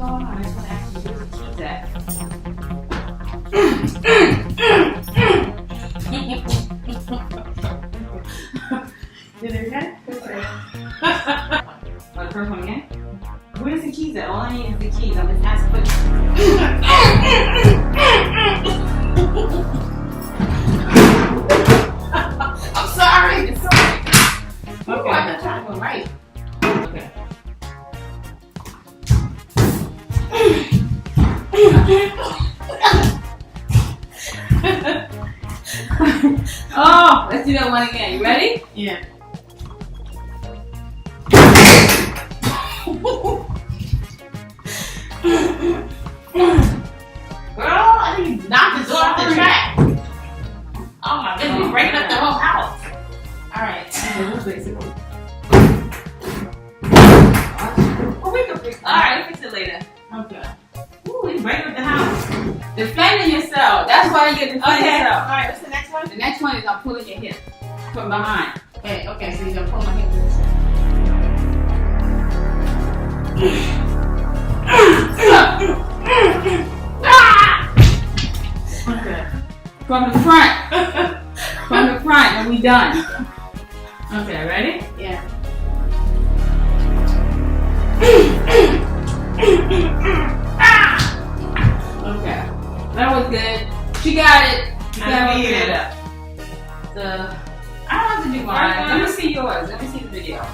going on? I just want to ask you, where's the keys at? Did it again? Oh, the first one again? Where's the keys at? All I need is the keys. I'm just asking I'm sorry. It's sorry. Okay. I'm not trying to go right. Okay. Oh, let's do that one again. You ready? Yeah. Girl, I think you knocked the door off the track. Oh my goodness, you're breaking up the whole house. Alright. We'll fix it. Oh, we can fix it. Alright, we'll fix it later. Okay. Ooh, you breaking up the house. Defending yourself. That's why you get defend yourself. Alright, what's the next one? The next one is I'm pulling your hip from behind. Okay, so you're gonna pull my hip this way. Okay. From the front. From the front, and we done. Okay, ready? Yeah. Okay. That was good. She got it. You got it up. I don't have to do mine. Let me see yours. Let me see the video.